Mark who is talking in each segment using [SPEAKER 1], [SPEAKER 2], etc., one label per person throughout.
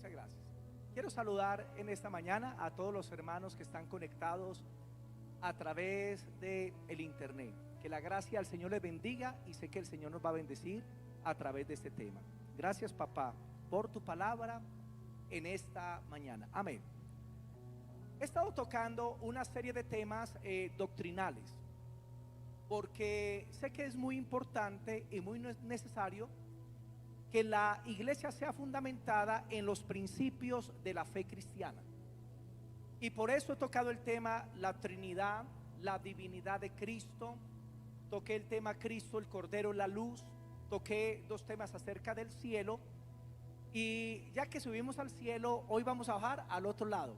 [SPEAKER 1] Muchas gracias. Quiero saludar en esta mañana a todos los hermanos que están conectados a través de el internet. Que la gracia del Señor les bendiga y sé que el Señor nos va a bendecir a través de este tema. Gracias, papá, por tu palabra en esta mañana. Amén. He estado tocando una serie de temas doctrinales, porque sé que es muy importante y muy necesario que la iglesia sea fundamentada en los principios de la fe cristiana. Y por eso he tocado el tema la Trinidad, la divinidad de Cristo. Toqué el tema Cristo, el Cordero, la luz. Toqué dos temas acerca del cielo. Y ya que subimos al cielo, hoy vamos a bajar al otro lado.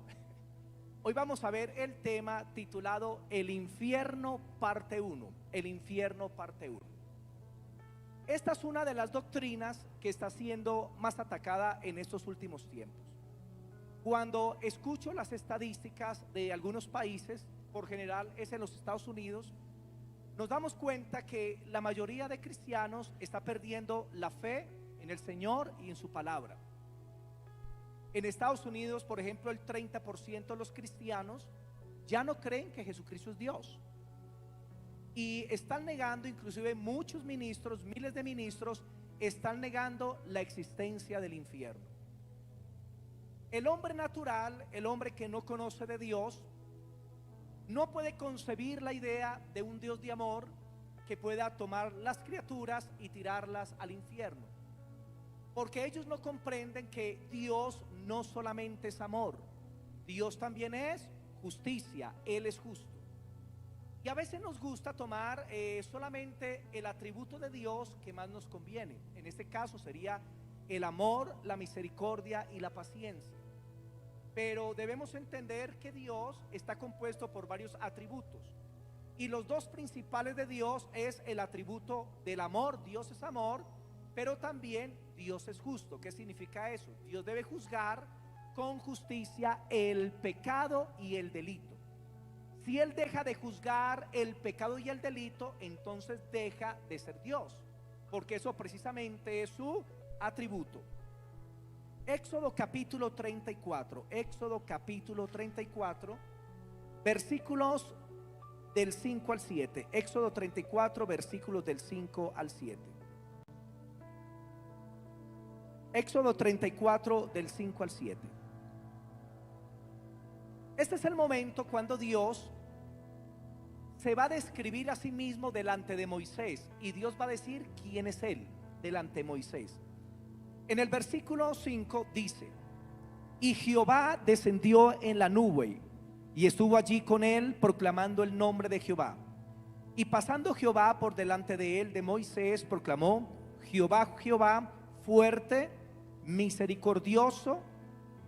[SPEAKER 1] Hoy vamos a ver el tema titulado El infierno parte 1. El infierno parte 1. Esta es una de las doctrinas que está siendo más atacada en estos últimos tiempos. Cuando escucho las estadísticas de algunos países, por general es en los Estados Unidos, nos damos cuenta que la mayoría de cristianos está perdiendo la fe en el Señor y en su palabra. En Estados Unidos, por ejemplo, el 30% de los cristianos ya no creen que Jesucristo es Dios. Y están negando, inclusive muchos ministros, miles de ministros, están negando la existencia del infierno. El hombre natural, el hombre que no conoce de Dios, no puede concebir la idea de un Dios de amor que pueda tomar las criaturas y tirarlas al infierno. Porque ellos no comprenden que Dios no solamente es amor, Dios también es justicia, Él es justo. Y a veces nos gusta tomar solamente el atributo de Dios que más nos conviene. En este caso sería el amor, la misericordia y la paciencia. Pero debemos entender que Dios está compuesto por varios atributos. Y los dos principales de Dios es el atributo del amor. Dios es amor, pero también Dios es justo. ¿Qué significa eso? Dios debe juzgar con justicia el pecado y el delito. Si Él deja de juzgar el pecado y el delito, entonces deja de ser Dios, porque eso precisamente es su atributo. Éxodo capítulo 34, Éxodo capítulo 34, versículos del 5 al 7. Éxodo 34, versículos del 5 al 7. Éxodo 34, del 5 al 7. Este es el momento cuando Dios se va a describir a sí mismo delante de Moisés, y Dios va a decir quién es Él delante de Moisés. En el versículo 5 dice: y Jehová descendió en la nube y estuvo allí con él, proclamando el nombre de Jehová. Y pasando Jehová por delante de él, de Moisés, proclamó: Jehová, Jehová, fuerte, misericordioso,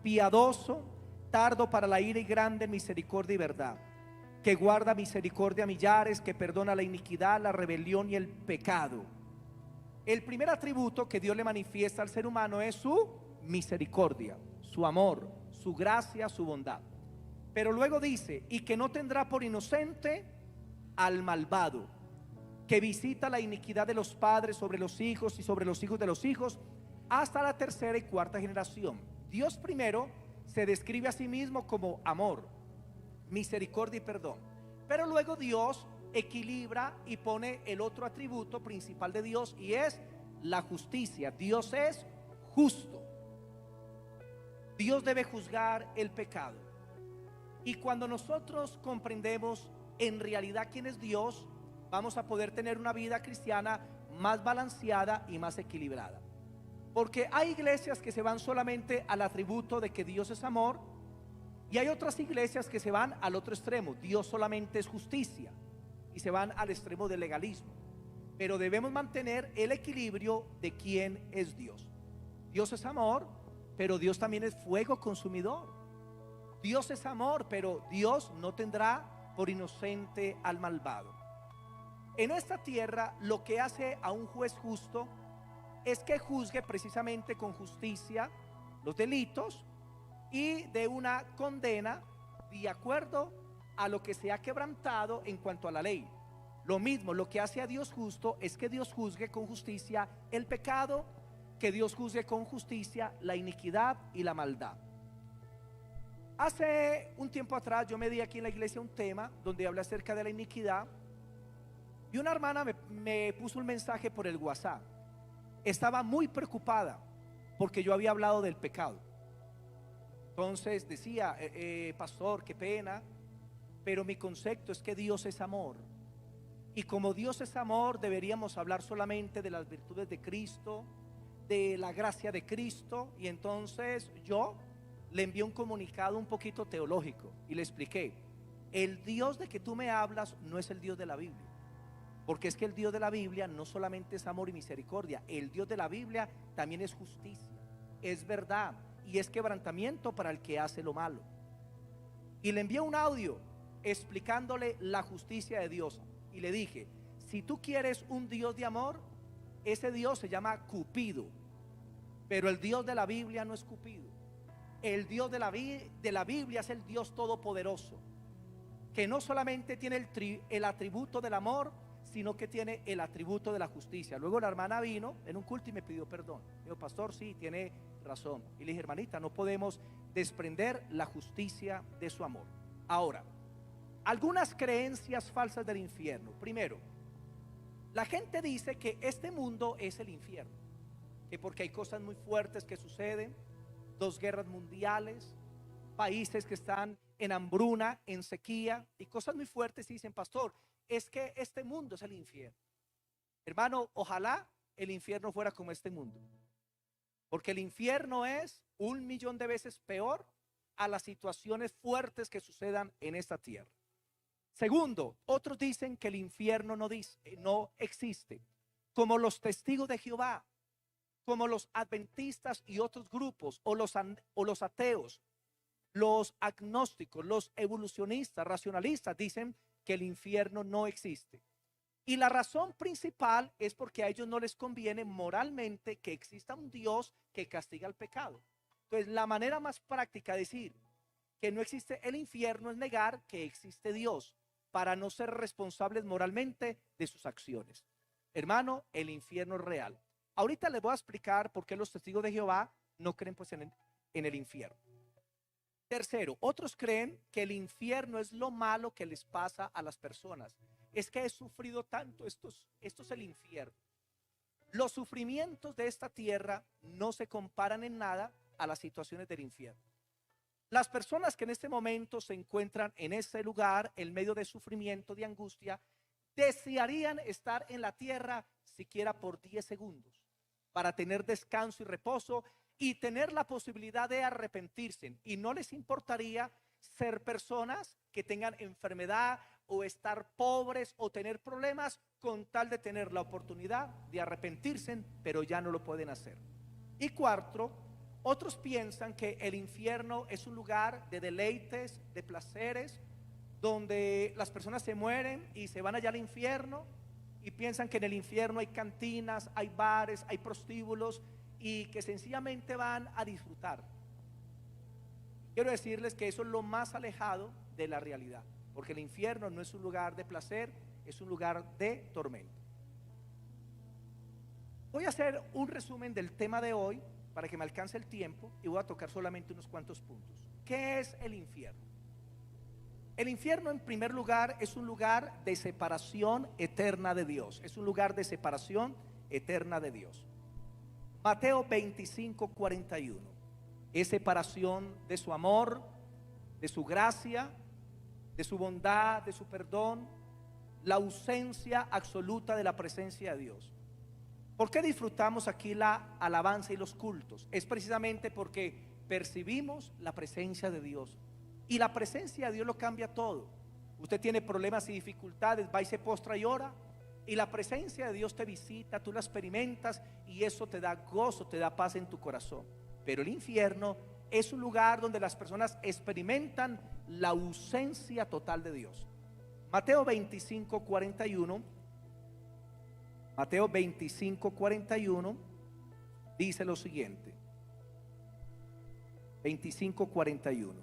[SPEAKER 1] piadoso, tardo para la ira y grande en misericordia y verdad, que guarda misericordia a millares, que perdona la iniquidad, la rebelión y el pecado. El primer atributo que Dios le manifiesta al ser humano es su misericordia, su amor, su gracia, su bondad. Pero luego dice: y que no tendrá por inocente al malvado, que visita la iniquidad de los padres sobre los hijos y sobre los hijos de los hijos, hasta la tercera y cuarta generación. Dios primero se describe a sí mismo como amor, misericordia y perdón, pero luego Dios equilibra y pone el otro atributo principal de Dios, y es la justicia. Dios es justo. Dios debe juzgar el pecado. Y cuando nosotros comprendemos en realidad quién es Dios, vamos a poder tener una vida cristiana más balanceada y más equilibrada. Porque hay iglesias que se van solamente al atributo de que Dios es amor, y hay otras iglesias que se van al otro extremo: Dios solamente es justicia, y se van al extremo del legalismo. Pero debemos mantener el equilibrio de quién es Dios. Dios es amor, pero Dios también es fuego consumidor. Dios es amor, pero Dios no tendrá por inocente al malvado. En esta tierra lo que hace a un juez justo es que juzgue precisamente con justicia los delitos y de una condena de acuerdo a lo que se ha quebrantado en cuanto a la ley. Lo mismo, lo que hace a Dios justo es que Dios juzgue con justicia el pecado que Dios juzgue con justicia la iniquidad y la maldad. Hace un tiempo atrás yo me di aquí en la iglesia un tema donde hablé acerca de la iniquidad, y una hermana me puso un mensaje por el WhatsApp. Estaba muy preocupada porque yo había hablado del pecado. Entonces decía, pastor, qué pena, pero mi concepto es que Dios es amor, y como Dios es amor, deberíamos hablar solamente de las virtudes de Cristo, de la gracia de Cristo. Y entonces yo le envié un comunicado un poquito teológico y le expliqué: el Dios de que tú me hablas no es el Dios de la Biblia, porque es que el Dios de la Biblia no solamente es amor y misericordia, el Dios de la Biblia también es justicia, es verdad y es quebrantamiento para el que hace lo malo. Y le envié un audio explicándole la justicia de Dios, y le dije: si tú quieres un Dios de amor, ese Dios se llama Cupido, pero el Dios de la Biblia no es Cupido. El Dios de la Biblia es el Dios todopoderoso, que no solamente tiene el atributo del amor, sino que tiene el atributo de la justicia. Luego la hermana vino en un culto y me pidió perdón. Dijo: pastor, sí, tiene razón. Y le dije: hermanita, no podemos desprender la justicia de su amor. Ahora, algunas creencias falsas del infierno. Primero, la gente dice que este mundo es el infierno, que porque hay cosas muy fuertes que suceden, 2 guerras mundiales, países que están en hambruna, en sequía y cosas muy fuertes, y dicen: pastor, es que este mundo es el infierno. Hermano, ojalá el infierno fuera como este mundo, porque el infierno es 1.000.000 de veces peor a las situaciones fuertes que sucedan en esta tierra. Segundo, otros dicen que el infierno no existe, como los testigos de Jehová, como los adventistas y otros grupos, o los ateos, los agnósticos, los evolucionistas, racionalistas, dicen que el infierno no existe. Y la razón principal es porque a ellos no les conviene moralmente que exista un Dios que castiga el pecado. Entonces, la manera más práctica de decir que no existe el infierno es negar que existe Dios, para no ser responsables moralmente de sus acciones. Hermano, el infierno es real. Ahorita les voy a explicar por qué los testigos de Jehová no creen pues en el infierno. Tercero, otros creen que el infierno es lo malo que les pasa a las personas. Es que he sufrido tanto, esto es el infierno. Los sufrimientos de esta tierra no se comparan en nada a las situaciones del infierno. Las personas que en este momento se encuentran en ese lugar, en medio de sufrimiento, de angustia, desearían estar en la tierra siquiera por 10 segundos para tener descanso y reposo y tener la posibilidad de arrepentirse, y no les importaría ser personas que tengan enfermedad o estar pobres o tener problemas, con tal de tener la oportunidad de arrepentirse, pero ya no lo pueden hacer. Y cuarto, otros piensan que el infierno es un lugar de deleites, de placeres, donde las personas se mueren y se van allá al infierno, y piensan que en el infierno hay cantinas, hay bares, hay prostíbulos, y que sencillamente van a disfrutar. Quiero decirles que eso es lo más alejado de la realidad, porque el infierno no es un lugar de placer, es un lugar de tormento. Voy a hacer un resumen del tema de hoy para que me alcance el tiempo, y voy a tocar solamente unos cuantos puntos. ¿Qué es el infierno? El infierno, en primer lugar, es un lugar de separación eterna de Dios. Es un lugar de separación eterna de Dios. Mateo 25:41. Es separación de su amor, de su gracia, de su bondad, de su perdón, la ausencia absoluta de la presencia de Dios. ¿Por qué disfrutamos aquí la alabanza y los cultos? Es precisamente porque percibimos la presencia de Dios, y la presencia de Dios lo cambia todo. Usted tiene problemas y dificultades, va y se postra y ora, y la presencia de Dios te visita, tú la experimentas, y eso te da gozo, te da paz en tu corazón. Pero el infierno es un lugar donde las personas experimentan la ausencia total de Dios. Mateo 25:41. Mateo 25:41 dice lo siguiente. 25:41.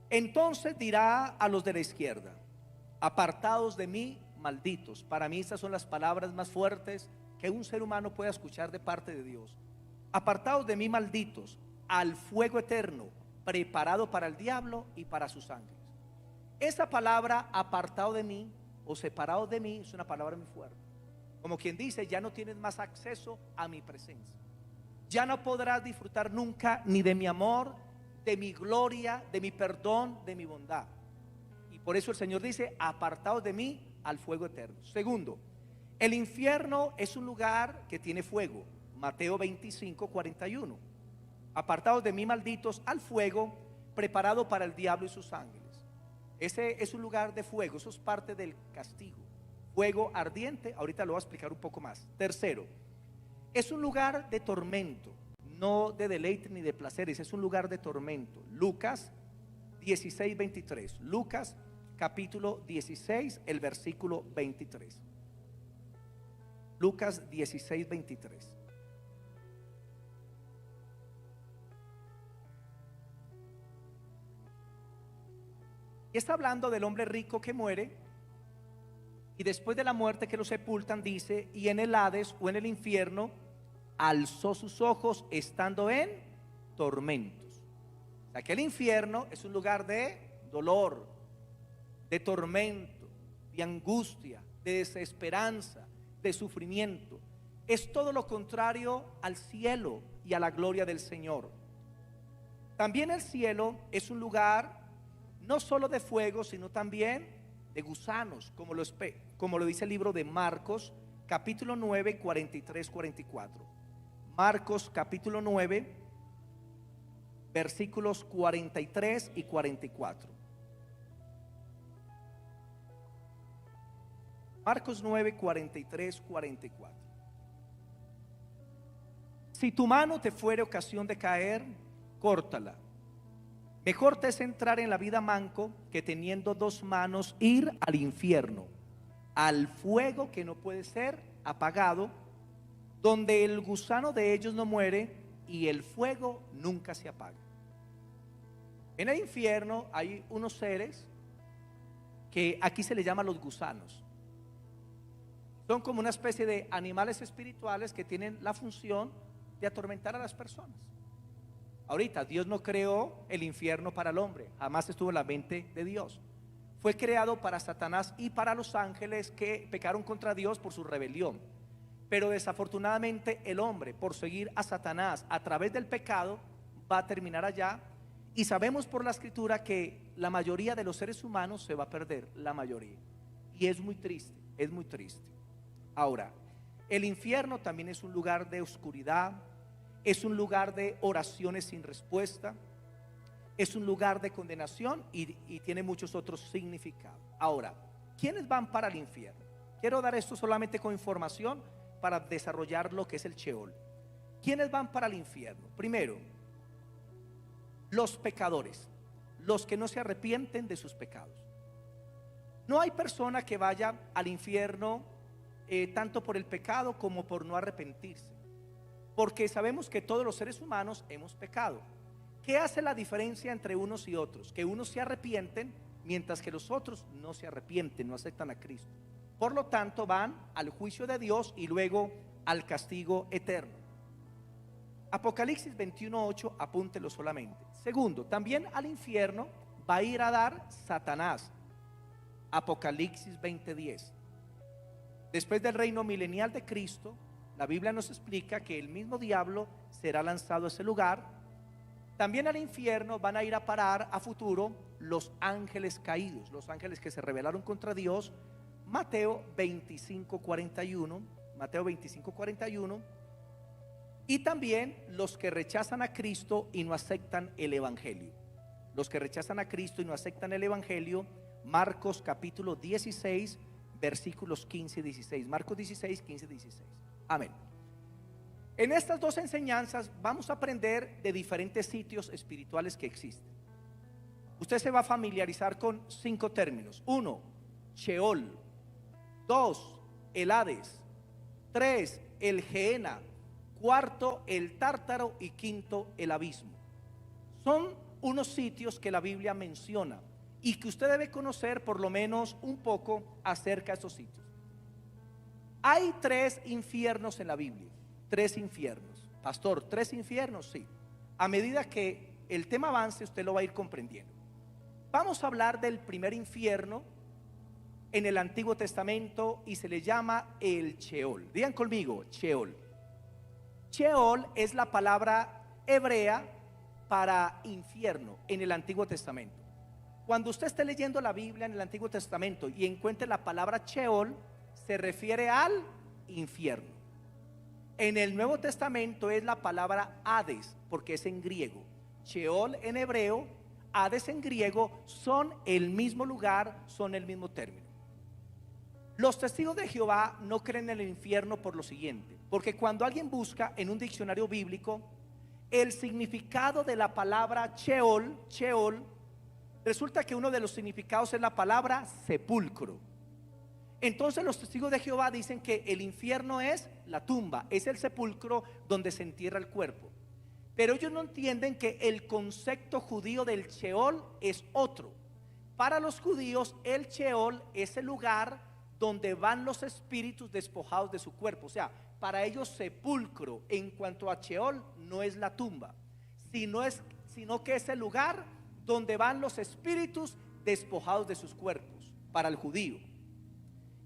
[SPEAKER 1] Entonces dirá a los de la izquierda: apartados de mí, malditos. Para mí estas son las palabras más fuertes que un ser humano pueda escuchar de parte de Dios. Apartados de mí, malditos, al fuego eterno, preparado para el diablo y para sus ángeles. Esa palabra, apartado de mí o separado de mí, es una palabra muy fuerte. Como quien dice, ya no tienes más acceso a mi presencia. Ya no podrás disfrutar nunca ni de mi amor, de mi gloria, de mi perdón, de mi bondad. Y por eso el Señor dice, apartados de mí al fuego eterno. Segundo, el infierno es un lugar que tiene fuego. Mateo 25, 41. Apartados de mí, malditos, al fuego preparado para el diablo y sus ángeles. Ese es un lugar de fuego, eso es parte del castigo. Fuego ardiente, ahorita lo voy a explicar un poco más. Tercero, es un lugar de tormento, no de deleite ni de placeres, es un lugar de tormento. Lucas 16, 23. Lucas capítulo 16, el versículo 23. Lucas 16, 23. Y está hablando del hombre rico que muere, y después de la muerte que lo sepultan, dice, y en el Hades o en el infierno alzó sus ojos estando en tormentos. O sea que el infierno es un lugar de dolor, de tormento, de angustia, de desesperanza, de sufrimiento. Es todo lo contrario al cielo y a la gloria del Señor. También el cielo es un lugar no solo de fuego, sino también de gusanos, como lo dice el libro de Marcos, capítulo 9, 43, 44. Marcos, capítulo 9, versículos 43 y 44. Marcos 9, 43, 44. Si tu mano te fuere ocasión de caer, córtala. Mejor te es entrar en la vida manco que teniendo dos manos ir al infierno, al fuego que no puede ser apagado, donde el gusano de ellos no muere y el fuego nunca se apaga. En el infierno hay unos seres que aquí se les llama los gusanos. Son como una especie de animales espirituales que tienen la función de atormentar a las personas. Ahorita, Dios no creó el infierno para el hombre, jamás estuvo en la mente de Dios. Fue creado para Satanás y para los ángeles que pecaron contra Dios por su rebelión. Pero desafortunadamente el hombre, por seguir a Satanás a través del pecado, va a terminar allá. Y sabemos por la escritura que la mayoría de los seres humanos se va a perder, la mayoría. Y es muy triste, es muy triste. Ahora, el infierno también es un lugar de oscuridad, es un lugar de oraciones sin respuesta, es un lugar de condenación y tiene muchos otros significados. Ahora, ¿quiénes van para el infierno? Quiero dar esto solamente con información para desarrollar lo que es el Sheol. ¿Quiénes van para el infierno? Primero, los pecadores, los que no se arrepienten de sus pecados. No hay persona que vaya al infierno tanto por el pecado como por no arrepentirse, porque sabemos que todos los seres humanos hemos pecado. ¿Qué hace la diferencia entre unos y otros? Que unos se arrepienten mientras que los otros no se arrepienten, no aceptan a Cristo. Por lo tanto van al juicio de Dios y luego al castigo eterno. Apocalipsis 21:8, apúntelo solamente. Segundo, también al infierno va a ir a dar Satanás. Apocalipsis 20:10. Después del reino milenial de Cristo, la Biblia nos explica que el mismo diablo será lanzado a ese lugar. También al infierno van a ir a parar a futuro los ángeles caídos, los ángeles que se rebelaron contra Dios. Mateo 25:41, Mateo 25:41. Y también los que rechazan a Cristo y no aceptan el evangelio. Los que rechazan a Cristo y no aceptan el evangelio. Marcos capítulo 16, versículos 15 y 16. Marcos 16, 15 y 16. Amén. En estas dos enseñanzas vamos a aprender de diferentes sitios espirituales que existen. Usted se va a familiarizar con 5 términos. 1, Sheol. 2, el Hades. 3, el Gehenna. 4, el Tártaro. Y 5, el abismo. Son unos sitios que la Biblia menciona y que usted debe conocer por lo menos un poco acerca de esos sitios. Hay 3 infiernos en la Biblia, 3 infiernos. Pastor, 3 infiernos, sí. A medida que el tema avance, usted lo va a ir comprendiendo. Vamos a hablar del primer infierno en el Antiguo Testamento y se le llama el Sheol. Digan conmigo, Sheol. Sheol es la palabra hebrea para infierno en el Antiguo Testamento. Cuando usted esté leyendo la Biblia en el Antiguo Testamento y encuentre la palabra Sheol, se refiere al infierno. En el Nuevo Testamento es la palabra Hades, porque es en griego. Sheol en hebreo, Hades en griego, son el mismo lugar, son el mismo término. Los testigos de Jehová no creen en el infierno por lo siguiente, porque cuando alguien busca en un diccionario bíblico el significado de la palabra Sheol, resulta que uno de los significados es la palabra sepulcro. Entonces los testigos de Jehová dicen que el infierno es la tumba, es el sepulcro donde se entierra el cuerpo. Pero ellos no entienden que el concepto judío del Sheol es otro. Para los judíos el Sheol es el lugar donde van los espíritus despojados de su cuerpo. O sea, para ellos sepulcro en cuanto a Sheol no es la tumba, sino que es el lugar donde van los espíritus despojados de sus cuerpos, para el judío.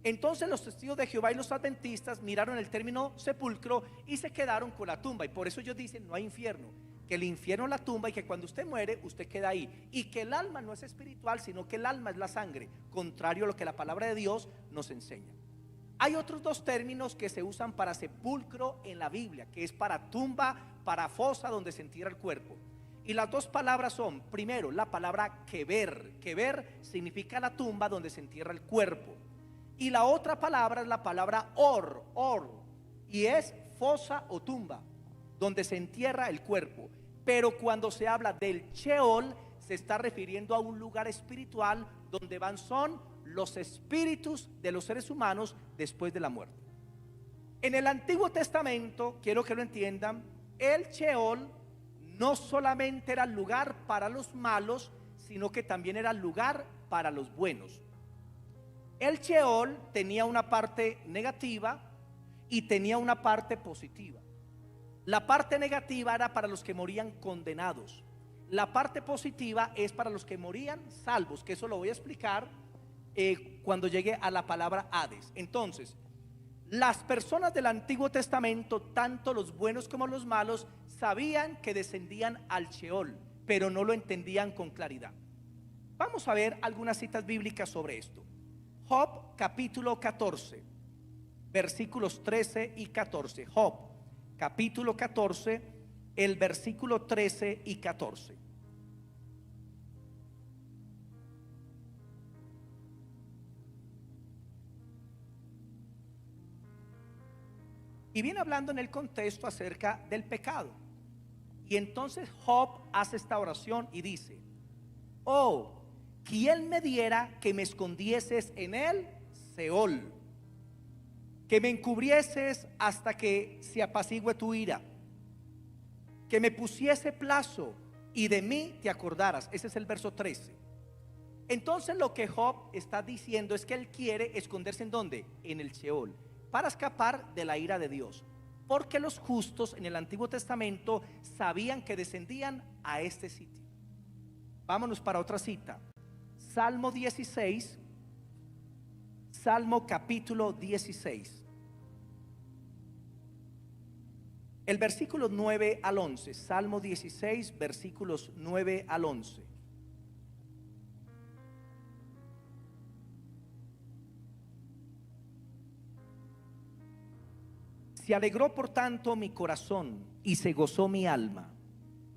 [SPEAKER 1] Entonces los testigos de Jehová y los adventistas miraron el término sepulcro y se quedaron con la tumba, y por eso ellos dicen no hay infierno, que el infierno es la tumba y que cuando usted muere usted queda ahí, y que el alma no es espiritual, sino que el alma es la sangre, contrario a lo que la palabra de Dios nos enseña. Hay otros 2 términos que se usan para sepulcro en la Biblia, que es para tumba, para fosa donde se entierra el cuerpo. Y las 2 palabras son, primero, la palabra keber. Keber significa la tumba donde se entierra el cuerpo. Y la otra palabra es la palabra or, y es fosa o tumba, donde se entierra el cuerpo. Pero cuando se habla del Sheol, se está refiriendo a un lugar espiritual donde son los espíritus de los seres humanos después de la muerte. En el Antiguo Testamento, quiero que lo entiendan, el Sheol no solamente era el lugar para los malos, sino que también era el lugar para los buenos. El Sheol tenía una parte negativa y tenía una parte positiva. La parte negativa era para los que morían condenados. La parte positiva es para los que morían salvos, que eso lo voy a explicar cuando llegue a la palabra Hades. Entonces, las personas del Antiguo Testamento, tanto los buenos como los malos, sabían que descendían al Sheol, pero no lo entendían con claridad. Vamos a ver algunas citas bíblicas sobre esto. Job capítulo 14, versículos 13 y 14. Job capítulo 14, el versículo 13 y 14. Y viene hablando en el contexto acerca del pecado. Y entonces Job hace esta oración y dice: oh, ¿quién me diera que me escondieses en el Seol, que me encubrieses hasta que se apacigüe tu ira, que me pusiese plazo y de mí te acordaras? Ese es el verso 13. Entonces lo que Job está diciendo es que él quiere esconderse ¿en dónde? En el Seol, para escapar de la ira de Dios, porque los justos en el Antiguo Testamento sabían que descendían a este sitio. Vámonos para otra cita. Salmo 16, Salmo capítulo 16, el versículo 9 al 11. Salmo 16, versículos 9 al 11. Se alegró por tanto mi corazón y se gozó mi alma.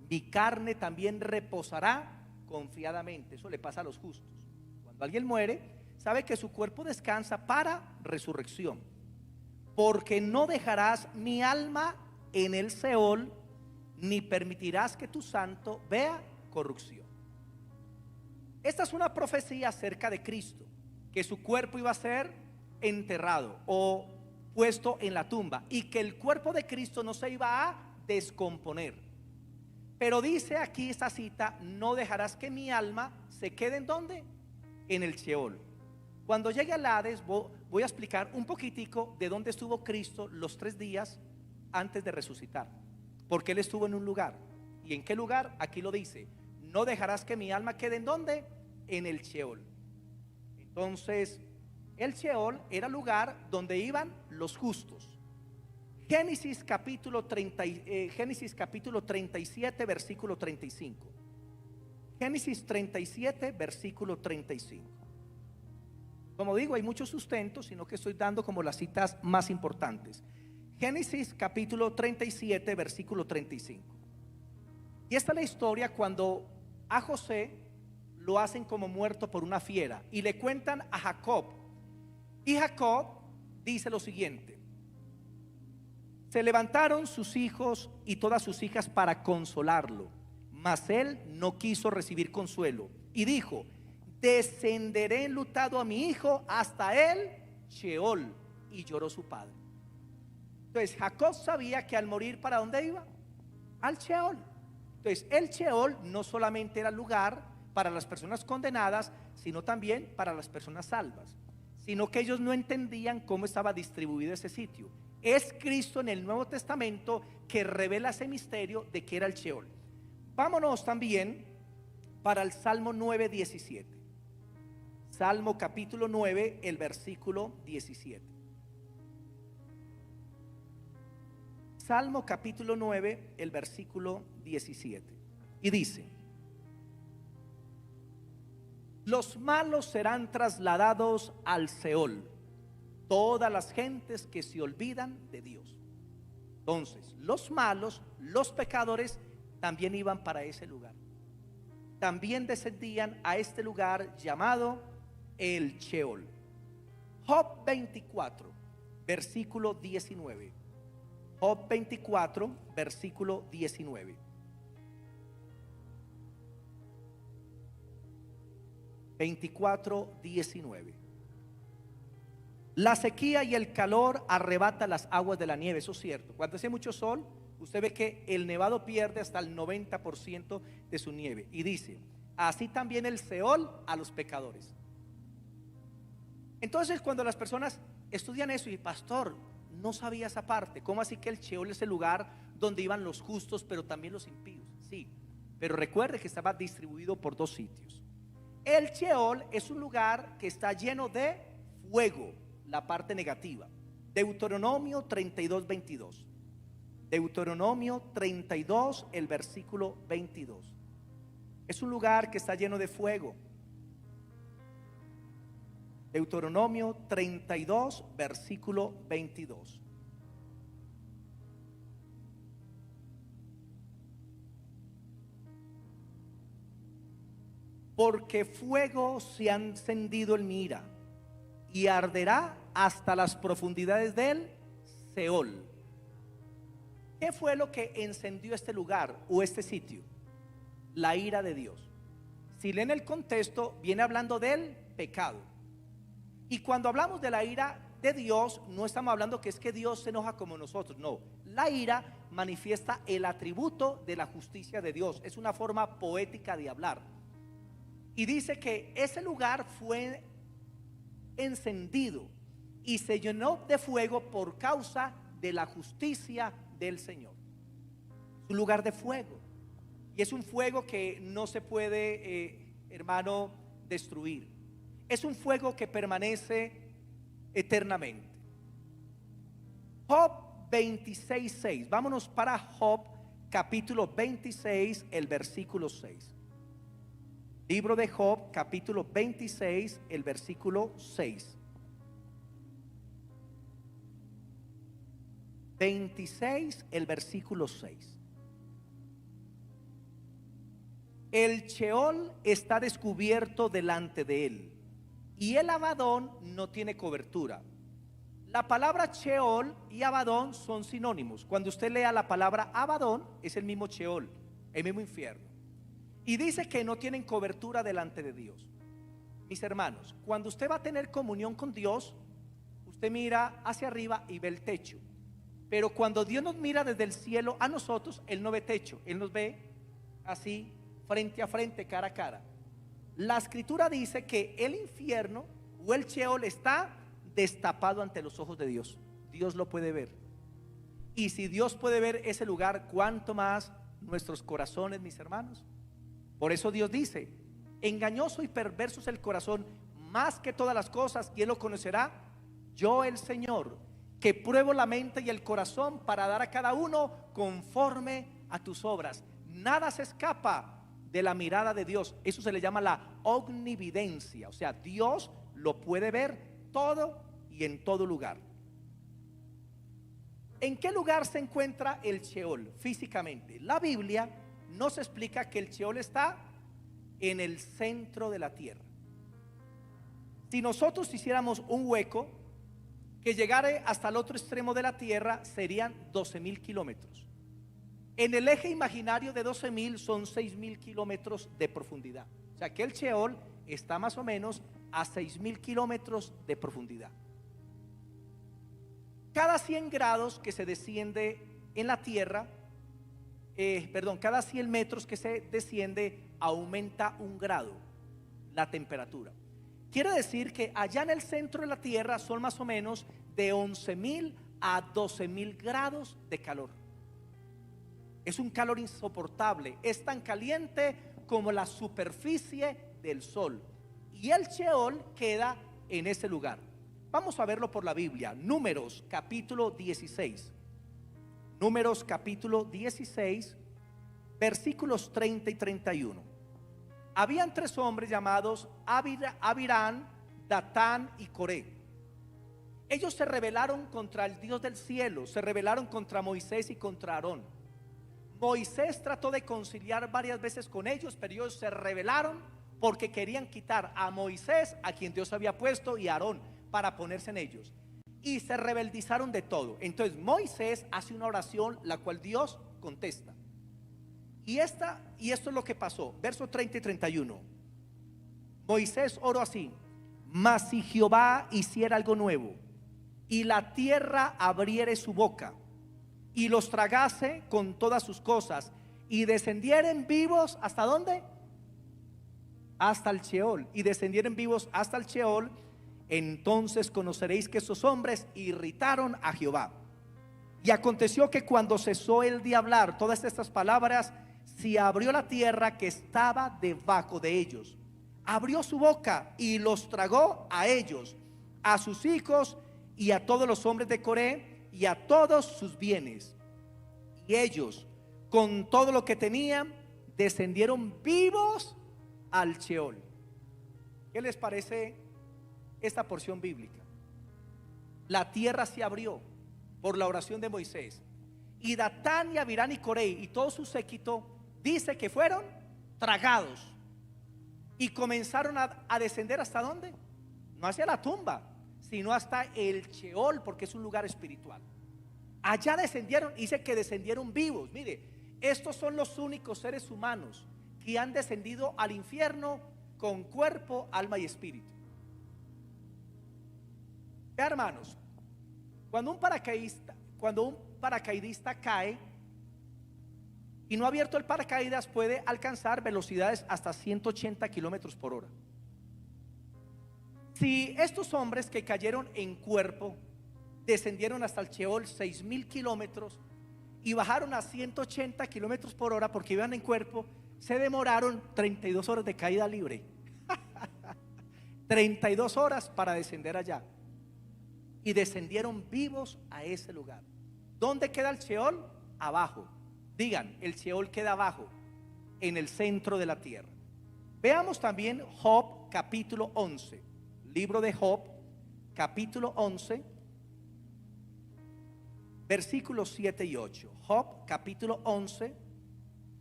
[SPEAKER 1] Mi carne también reposará confiadamente. Eso le pasa a los justos. Cuando alguien muere, sabe que su cuerpo descansa para resurrección. Porque no dejarás mi alma en el Seol, ni permitirás que tu santo vea corrupción. Esta es una profecía acerca de Cristo, que su cuerpo iba a ser enterrado o puesto en la tumba, y que el cuerpo de Cristo no se iba a descomponer. Pero dice aquí esta cita: no dejarás que mi alma se quede ¿en dónde? En el Sheol. Cuando llegue al Hades voy a explicar un poquitico de dónde estuvo Cristo los 3 días antes de resucitar, porque Él estuvo en un lugar. ¿Y en qué lugar? Aquí lo dice: no dejarás que mi alma quede ¿en dónde? En el Sheol. Entonces el Sheol era el lugar donde iban los justos. Génesis capítulo 37 versículo 35. Génesis 37 versículo 35. Como digo, hay muchos sustentos, sino que estoy dando como las citas más importantes. Génesis capítulo 37 versículo 35. Y esta es la historia cuando a José lo hacen como muerto por una fiera y le cuentan a Jacob. Y Jacob dice lo siguiente: se levantaron sus hijos y todas sus hijas para consolarlo, mas él no quiso recibir consuelo y dijo: descenderé enlutado a mi hijo hasta el Sheol. Y lloró su padre. Entonces Jacob sabía que al morir, ¿para dónde iba? Al Sheol. Entonces el Sheol no solamente era lugar para las personas condenadas, sino también para las personas salvas, sino que ellos no entendían cómo estaba distribuido ese sitio. Es Cristo en el Nuevo Testamento que revela ese misterio de que era el Sheol. Vámonos también para el Salmo 9:17. Salmo capítulo 9, el versículo 17. Salmo capítulo 9, el versículo 17. Y dice: los malos serán trasladados al Seol, todas las gentes que se olvidan de Dios. Entonces los malos, los pecadores, también iban para ese lugar. También descendían a este lugar llamado el Sheol. Job 24 versículo 19. Job 24 versículo 19. La sequía y el calor arrebata las aguas de la nieve. Eso es cierto. Cuando hace mucho sol, usted ve que el nevado pierde hasta el 90% de su nieve. Y dice: así también el Seol a los pecadores. Entonces cuando las personas estudian eso y: pastor, no sabía esa parte. ¿Cómo así que el Sheol es el lugar donde iban los justos pero también los impíos? Sí, pero recuerde que estaba distribuido por 2 sitios. El Sheol es un lugar que está lleno de fuego, la parte negativa. Deuteronomio 32:22. Deuteronomio 32, el versículo 22. Es un lugar que está lleno de fuego. Deuteronomio 32, versículo 22. Porque fuego se ha encendido en mi ira y arderá hasta las profundidades del Seol. ¿Qué fue lo que encendió este lugar o este sitio? La ira de Dios. Si leen el contexto, viene hablando del pecado. Y cuando hablamos de la ira de Dios, no estamos hablando que es que Dios se enoja como nosotros. No, la ira manifiesta el atributo de la justicia de Dios. Es una forma poética de hablar. Y dice que ese lugar fue encendido y se llenó de fuego por causa de la justicia del Señor. Es un lugar de fuego. Y es un fuego que no se puede, hermano, destruir. Es un fuego que permanece eternamente. Job 26:6. Vámonos para Job capítulo 26, el versículo 6. Libro de Job capítulo 26, el versículo 6. 26, el versículo 6. El Sheol está descubierto delante de él, y el Abadón no tiene cobertura. La palabra Sheol y Abadón son sinónimos. Cuando usted lea la palabra Abadón, es el mismo Sheol, el mismo infierno. Y dice que no tienen cobertura delante de Dios. Mis hermanos, cuando usted va a tener comunión con Dios, usted mira hacia arriba y ve el techo. Pero cuando Dios nos mira desde el cielo a nosotros, Él no ve techo, Él nos ve así, frente a frente, cara a cara. La escritura dice que el infierno o el Sheol está destapado ante los ojos de Dios. Dios lo puede ver. Y si Dios puede ver ese lugar, ¿cuánto más nuestros corazones, mis hermanos? Por eso Dios dice: engañoso y perverso es el corazón más que todas las cosas, ¿quién lo conocerá? Yo, el Señor, que pruebo la mente y el corazón para dar a cada uno conforme a tus obras. Nada se escapa de la mirada de Dios. Eso se le llama la omnividencia. O sea, Dios lo puede ver todo y en todo lugar. ¿En qué lugar se encuentra el Sheol físicamente? La Biblia nos explica que el Sheol está en el centro de la tierra. Si nosotros hiciéramos un hueco que llegara hasta el otro extremo de la tierra, serían 12.000 kilómetros. En el eje imaginario de 12.000 son 6.000 kilómetros de profundidad. O sea que el Sheol está más o menos a 6.000 kilómetros de profundidad. Cada 100 grados que se desciende en la tierra, cada 100 metros que se desciende, aumenta 1 grado la temperatura. Quiere decir que allá en el centro de la tierra son más o menos de 11.000 a 12.000 grados de calor. Es un calor insoportable, es tan caliente como la superficie del sol. Y el Sheol queda en ese lugar. Vamos a verlo por la Biblia. Números capítulo 16. Números capítulo 16, versículos 30 y 31. Habían 3 hombres llamados Abirán, Datán y Coré. Ellos se rebelaron contra el Dios del cielo, se rebelaron contra Moisés y contra Aarón. Moisés trató de conciliar varias veces con ellos, pero ellos se rebelaron porque querían quitar a Moisés, a quien Dios había puesto, y a Aarón, para ponerse en ellos. Y se rebeldizaron de todo. Entonces Moisés hace una oración, la cual Dios contesta. Y esto es lo que pasó. Verso 30 y 31. Moisés oró así: mas si Jehová hiciera algo nuevo, y la tierra abriere su boca, y los tragase con todas sus cosas, y descendieren vivos, ¿hasta dónde? Hasta el Sheol. Y descendieren vivos hasta el Sheol, entonces conoceréis que esos hombres irritaron a Jehová. Y aconteció que cuando cesó él de hablar todas estas palabras, se abrió la tierra que estaba debajo de ellos, abrió su boca y los tragó a ellos, a sus hijos y a todos los hombres de Coré y a todos sus bienes. Y ellos, con todo lo que tenían, descendieron vivos al Sheol. ¿Qué les parece esta porción bíblica? La tierra se abrió por la oración de Moisés, y Datán y Abirán y Coré y todo su séquito, dice que fueron tragados y comenzaron a descender. ¿Hasta dónde? No hacia la tumba, sino hasta el Sheol, porque es un lugar espiritual. Allá descendieron, dice que descendieron vivos. Mire, estos son los únicos seres humanos que han descendido al infierno con cuerpo, alma y espíritu. Vea, hermanos, cuando un paracaidista cae y no ha abierto el paracaídas, puede alcanzar velocidades hasta 180 kilómetros por hora. Si estos hombres que cayeron en cuerpo descendieron hasta el Sheol 6.000 kilómetros y bajaron a 180 kilómetros por hora porque iban en cuerpo, se demoraron 32 horas de caída libre. 32 horas para descender allá. Y descendieron vivos a ese lugar. ¿Dónde queda el Sheol? Abajo. Digan, el Sheol queda abajo, en el centro de la tierra. Veamos también Job capítulo 11. Libro de Job capítulo 11, versículos 7 y 8. Job capítulo 11,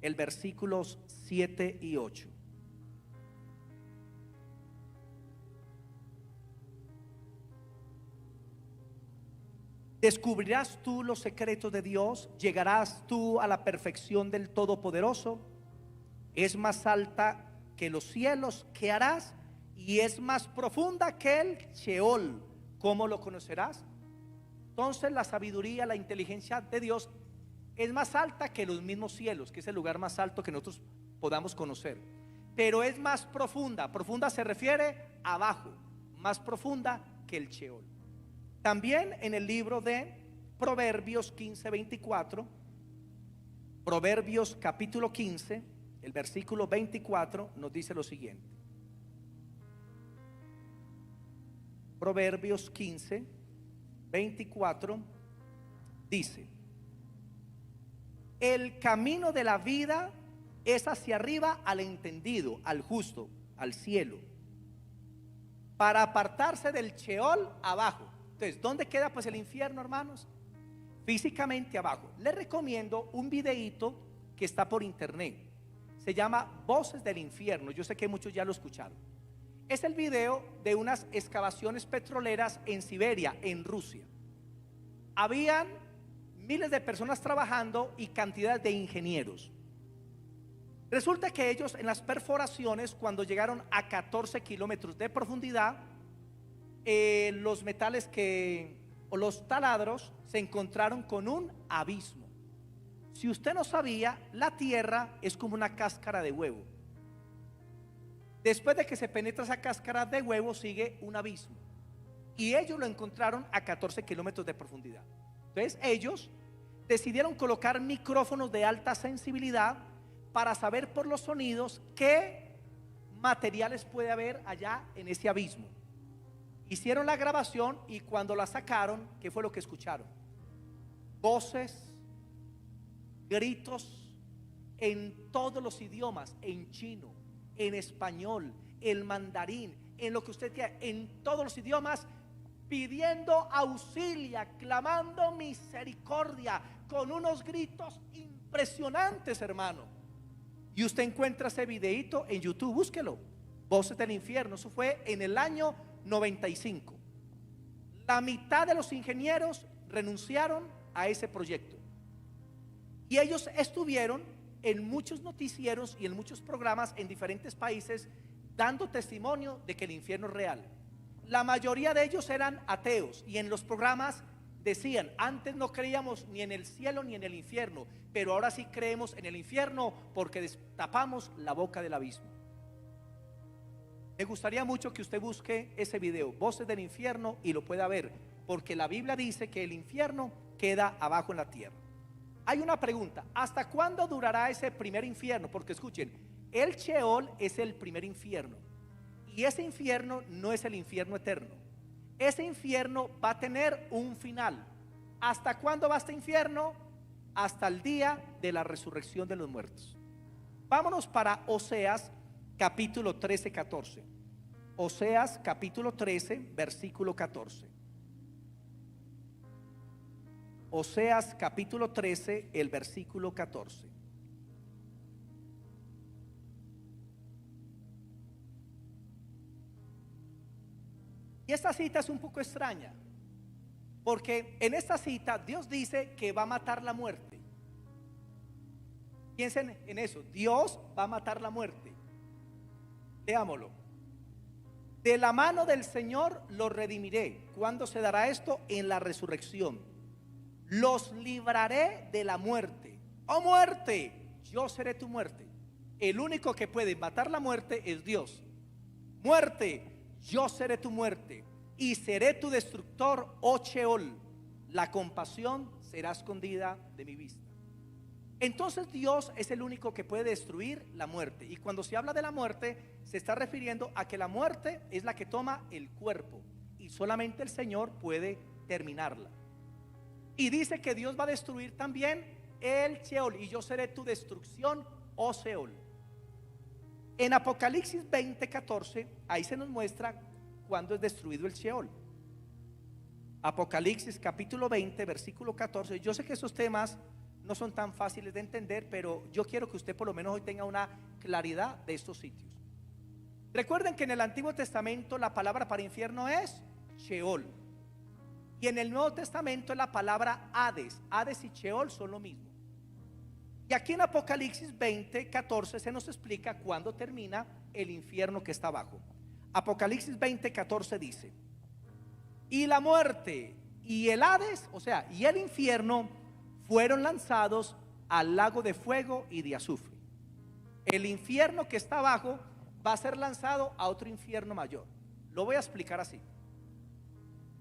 [SPEAKER 1] el versículos 7 y 8. ¿Descubrirás tú los secretos de Dios? ¿Llegarás tú a la perfección del Todopoderoso? Es más alta que los cielos, ¿qué harás? Y es más profunda que el Sheol, ¿cómo lo conocerás? Entonces la sabiduría, la inteligencia de Dios es más alta que los mismos cielos, que es el lugar más alto que nosotros podamos conocer. Pero es más profunda. Profunda se refiere abajo, más profunda que el Sheol. También en el libro de Proverbios 15:24, Proverbios capítulo 15, el versículo 24 nos dice lo siguiente. Proverbios 15:24 dice: el camino de la vida es hacia arriba al entendido, al justo, al cielo, para apartarse del Sheol abajo. Entonces, ¿dónde queda pues el infierno, hermanos? Físicamente abajo. Les recomiendo un videíto que está por internet. Se llama Voces del Infierno. Yo sé que muchos ya lo escucharon. Es el video de unas excavaciones petroleras en Siberia, en Rusia. Habían miles de personas trabajando y cantidad de ingenieros. Resulta que ellos en las perforaciones, cuando llegaron a 14 kilómetros de profundidad, los metales o los taladros se encontraron con un abismo. Si usted no sabía, la tierra es como una cáscara de huevo. Después de que se penetra esa cáscara de huevo, sigue un abismo. Y ellos lo encontraron a 14 kilómetros de profundidad. Entonces ellos decidieron colocar micrófonos de alta sensibilidad para saber por los sonidos qué materiales puede haber allá en ese abismo. Hicieron la grabación y cuando la sacaron, ¿qué fue lo que escucharon? Voces, gritos en todos los idiomas, en chino, en español, en mandarín, en lo que usted quiera, en todos los idiomas, pidiendo auxilio, clamando misericordia, con unos gritos impresionantes, hermano. Y usted encuentra ese videíto en YouTube, búsquelo, Voces del Infierno. Eso fue en el año 95. La mitad de los ingenieros renunciaron a ese proyecto. Y ellos estuvieron en muchos noticieros y en muchos programas en diferentes países dando testimonio de que el infierno es real. La mayoría de ellos eran ateos y en los programas decían: antes no creíamos ni en el cielo ni en el infierno, pero ahora sí creemos en el infierno porque destapamos la boca del abismo. Me gustaría mucho que usted busque ese video, Voces del Infierno, y lo pueda ver, porque la Biblia dice que el infierno queda abajo en la tierra. Hay una pregunta: ¿hasta cuándo durará ese primer infierno? Porque escuchen, el Sheol es el primer infierno, y ese infierno no es el infierno eterno. Ese infierno va a tener un final. ¿Hasta cuándo va este infierno? Hasta el día de la resurrección de los muertos. Vámonos para Oseas capítulo 13, 14. Oseas capítulo 13, versículo 14. Oseas capítulo 13, el versículo 14. Y esta cita es un poco extraña, porque en esta cita Dios dice que va a matar la muerte. Piensen en eso, Dios va a matar la muerte. Leámoslo. De la mano del Señor los redimiré. ¿Cuándo se dará esto? En la resurrección. Los libraré de la muerte. Oh muerte, yo seré tu muerte. El único que puede matar la muerte es Dios. Muerte, yo seré tu muerte y seré tu destructor, oh Sheol. La compasión será escondida de mi vista. Entonces Dios es el único que puede destruir la muerte. Y cuando se habla de la muerte, se está refiriendo a que la muerte es la que toma el cuerpo y solamente el Señor puede terminarla. Y dice que Dios va a destruir también el Sheol, y yo seré tu destrucción, oh Sheol. En Apocalipsis 20, 14, ahí se nos muestra cuándo es destruido el Sheol. Apocalipsis capítulo 20, versículo 14. Yo sé que esos temas no son tan fáciles de entender, pero yo quiero que usted por lo menos hoy tenga una claridad de estos sitios. Recuerden que en el Antiguo Testamento la palabra para infierno es Sheol, y en el Nuevo Testamento es la palabra Hades. Hades y Sheol son lo mismo. Y aquí en Apocalipsis 20, 14 se nos explica cuándo termina el infierno que está abajo. Apocalipsis 20, 14 dice: y la muerte y el Hades, o sea, y el infierno, fueron lanzados al lago de fuego y de azufre. El infierno que está abajo va a ser lanzado a otro infierno mayor. Lo voy a explicar así.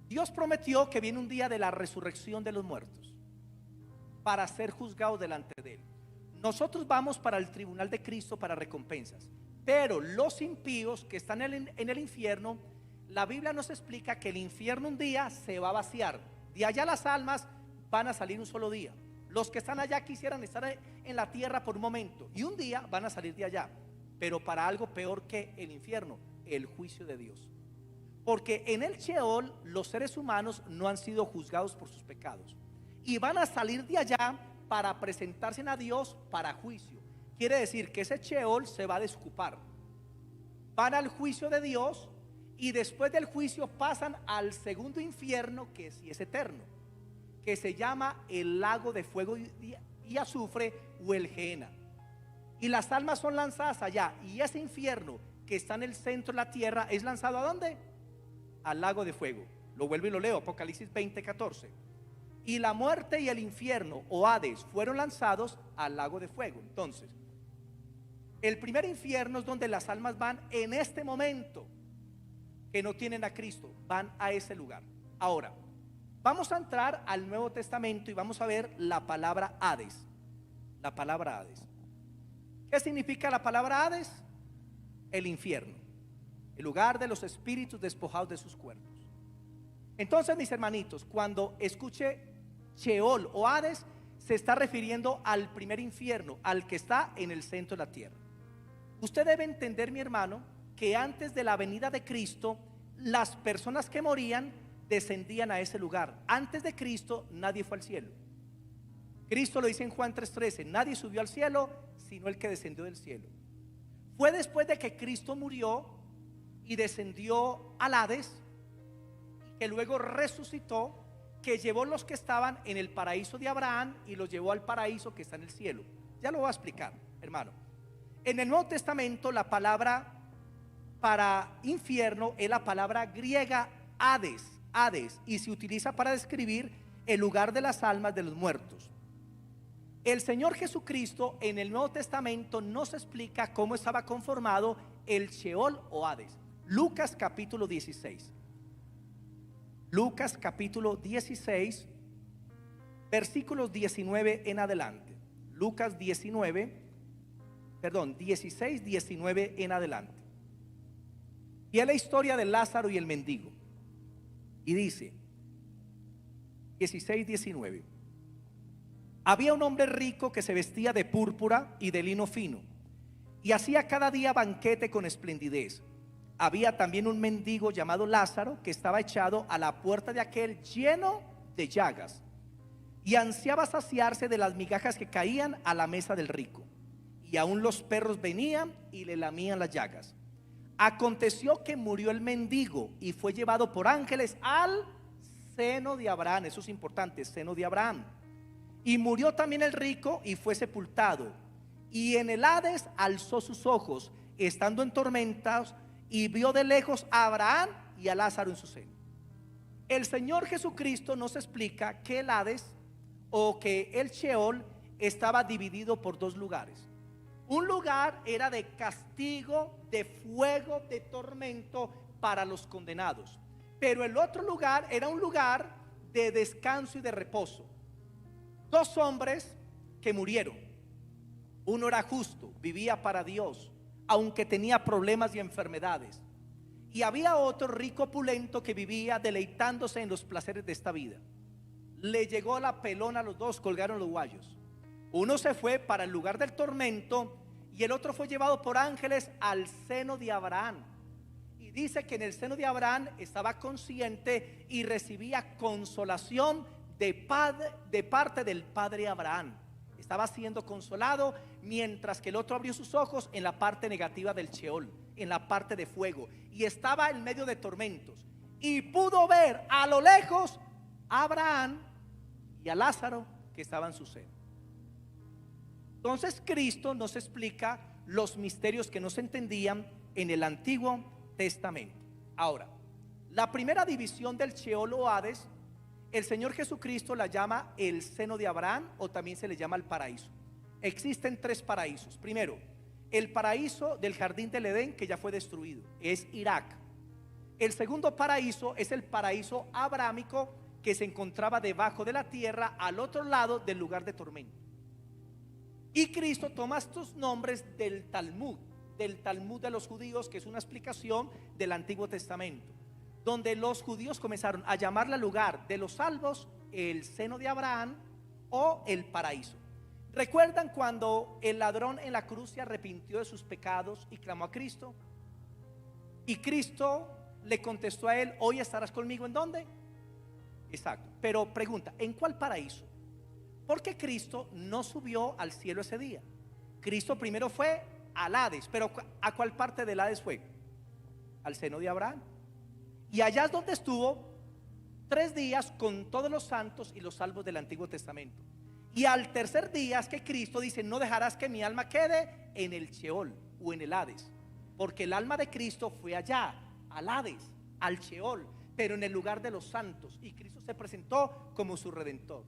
[SPEAKER 1] Dios prometió que viene un día de la resurrección de los muertos para ser juzgados delante de Él. Nosotros vamos para el tribunal de Cristo para recompensas, pero los impíos que están en el infierno, la Biblia nos explica que el infierno un día se va a vaciar. De allá las almas van a salir un solo día. Los que están allá quisieran estar en la tierra por un momento y un día van a salir de allá, pero para algo peor que el infierno, el juicio de Dios. Porque en el Sheol los seres humanos no han sido juzgados por sus pecados y van a salir de allá para presentarse a Dios para juicio. Quiere decir que ese Sheol se va a desocupar. Van al juicio de Dios y después del juicio pasan al segundo infierno, que sí es eterno, que se llama el lago de fuego y azufre, o el Gehenna. Y las almas son lanzadas allá, y ese infierno que está en el centro de la tierra es lanzado ¿a dónde? Al lago de fuego. Lo vuelvo y lo leo, Apocalipsis 20:14. Y la muerte y el infierno o Hades fueron lanzados al lago de fuego. Entonces, el primer infierno es donde las almas van en este momento que no tienen a Cristo, van a ese lugar. Ahora, vamos a entrar al Nuevo Testamento y vamos a ver la palabra Hades. La palabra Hades. ¿Qué significa la palabra Hades? El infierno, el lugar de los espíritus despojados de sus cuerpos. Entonces, mis hermanitos, cuando escuche Sheol o Hades, se está refiriendo al primer infierno, al que está en el centro de la tierra. Usted debe entender, mi hermano, que antes de la venida de Cristo, las personas que morían descendían a ese lugar. Antes de Cristo nadie fue al cielo. Cristo lo dice en Juan 3:13, nadie subió al cielo sino el que descendió del cielo. Fue después de que Cristo murió y descendió al Hades, que luego resucitó, que llevó los que estaban en el paraíso de Abraham y los llevó al paraíso que está en el cielo. Ya lo voy a explicar, hermano. En el Nuevo Testamento la palabra para infierno es la palabra griega Hades, Hades, y se utiliza para describir el lugar de las almas de los muertos. El Señor Jesucristo en el Nuevo Testamento nos explica cómo estaba conformado el Sheol o Hades. Lucas capítulo 16. Lucas capítulo 16, versículos 19 en adelante. Lucas 16, 19 en adelante. Y es la historia de Lázaro y el mendigo. Y dice 16, 19. Había un hombre rico que se vestía de púrpura y de lino fino y hacía cada día banquete con esplendidez. Había también un mendigo llamado Lázaro que estaba echado a la puerta de aquel, lleno de llagas, y ansiaba saciarse de las migajas que caían a la mesa del rico, y aún los perros venían y le lamían las llagas. Aconteció que murió el mendigo y fue llevado por ángeles al seno de Abraham. Eso es importante, seno de Abraham. Y murió también el rico y fue sepultado. Y en el Hades alzó sus ojos, estando en tormentas, y vio de lejos a Abraham y a Lázaro en su seno. El Señor Jesucristo nos explica que el Hades o que el Sheol estaba dividido por dos lugares. Un lugar era de castigo, de fuego, de tormento para los condenados, pero el otro lugar era un lugar de descanso y de reposo. Dos hombres que murieron. Uno era justo, vivía para Dios, aunque tenía problemas y enfermedades. Y había otro rico opulento que vivía deleitándose en los placeres de esta vida. Le llegó la pelona a los dos, colgaron los guayos. Uno se fue para el lugar del tormento y el otro fue llevado por ángeles al seno de Abraham. Y dice que en el seno de Abraham estaba consciente y recibía consolación de parte del padre Abraham. Estaba siendo consolado, mientras que el otro abrió sus ojos en la parte negativa del Sheol, en la parte de fuego, y estaba en medio de tormentos, y pudo ver a lo lejos a Abraham y a Lázaro que estaban en su seno. Entonces Cristo nos explica los misterios que no se entendían en el Antiguo Testamento. Ahora, la primera división del Sheol o Hades El Señor Jesucristo la llama el seno de Abraham, o también se le llama el paraíso. Existen tres paraísos. Primero, el paraíso del jardín del Edén, que ya fue destruido, es Irak. El segundo paraíso es el paraíso abrahámico, que se encontraba debajo de la tierra, al otro lado del lugar de tormento. Y Cristo toma estos nombres del Talmud de los judíos, que es una explicación del Antiguo Testamento, donde los judíos comenzaron a llamarle al lugar de los salvos el seno de Abraham o el paraíso. ¿Recuerdan cuando el ladrón en la cruz se arrepintió de sus pecados y clamó a Cristo? Y Cristo le contestó a él: hoy estarás conmigo. ¿En dónde? Exacto. Pero pregunta, ¿en cuál paraíso? Porque Cristo no subió al cielo ese día. Cristo primero fue al Hades. Pero ¿a cuál parte del Hades fue? Al seno de Abraham. Y allá es donde estuvo 3 días con todos los santos y los salvos del Antiguo Testamento. Y al tercer día es que Cristo dice: no dejarás que mi alma quede en el Sheol o en el Hades. Porque el alma de Cristo fue allá, al Hades, al Sheol, pero en el lugar de los santos. Y Cristo se presentó como su redentor.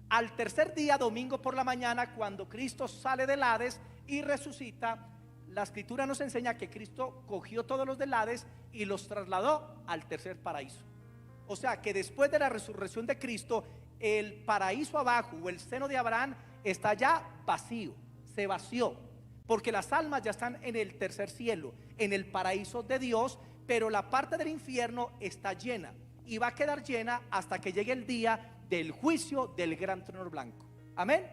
[SPEAKER 1] Al tercer día, domingo por la mañana, cuando Cristo sale del Hades y resucita, la escritura nos enseña que Cristo cogió todos los del Hades y los trasladó al tercer paraíso. O sea que después de la resurrección de Cristo, el paraíso abajo o el seno de Abraham está ya vacío, se vació, porque las almas ya están en el tercer cielo, en el paraíso de Dios, pero la parte del infierno está llena y va a quedar llena hasta que llegue el día del juicio del gran trono blanco. Amén.